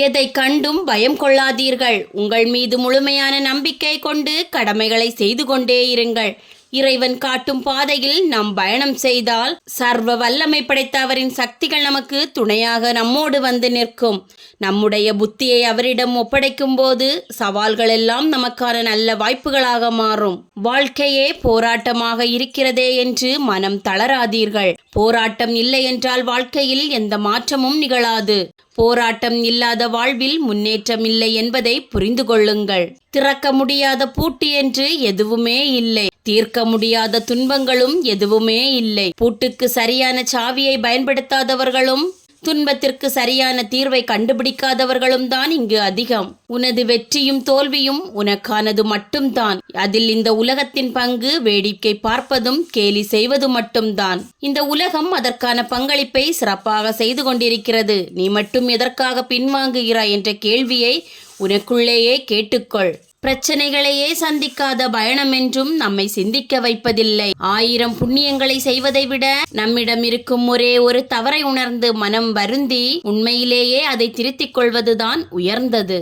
எதை கண்டும் பயம் கொள்ளாதீர்கள். உங்கள் மீது முழுமையான நம்பிக்கை கொண்டு கடமைகளை செய்து கொண்டே இருங்கள். இறைவன் காட்டும் பாதையில் நாம் பயணம் செய்தால் சர்வ வல்லமை படைத்த அவரின் சக்திகள் நமக்கு துணையாக நம்மோடு வந்து நிற்கும். நம்முடைய புத்தியை அவரிடம் ஒப்படைக்கும் போது சவால்கள் எல்லாம் நமக்கான நல்ல வாய்ப்புகளாக மாறும். வாழ்க்கையே போராட்டமாக இருக்கிறதே என்று மனம் தளராதீர்கள். போராட்டம் இல்லை என்றால் வாழ்க்கையில் எந்த மாற்றமும் நிகழாது. போராட்டம் இல்லாத வாழ்வில் முன்னேற்றம் இல்லை என்பதை புரிந்து கொள்ளுங்கள். திறக்க முடியாத பூட்டு என்று எதுவுமே இல்லை. தீர்க்க முடியாத துன்பங்களும் எதுவுமே இல்லை. பூட்டுக்கு சரியான சாவியை பயன்படுத்தாதவர்களும் துன்பத்திற்கு சரியான தீர்வை கண்டுபிடிக்காதவர்களும் தான் இங்கு அதிகம். உனது வெற்றியும் தோல்வியும் உனக்கானது மட்டும்தான். அதில் இந்த உலகத்தின் பங்கு வேடிக்கை பார்ப்பதும் கேலி செய்வது மட்டும்தான். இந்த உலகம் அதற்கான பங்களிப்பை சிறப்பாக செய்து கொண்டிருக்கிறது. நீ மட்டும் எதற்காக பின்வாங்குகிறாய் என்ற கேள்வியை உனக்குள்ளேயே கேட்டுக்கொள். பிரச்சனைகளையே சந்திக்காத பயணம் என்றும் நம்மை சிந்திக்க வைப்பதில்லை. 1000 புண்ணியங்களை செய்வதை விட நம்மிடம் இருக்கும் ஒரே ஒரு தவறை உணர்ந்து மனம் வருந்தி உண்மையிலேயே அதை திருத்திக் கொள்வதுதான் உயர்ந்தது.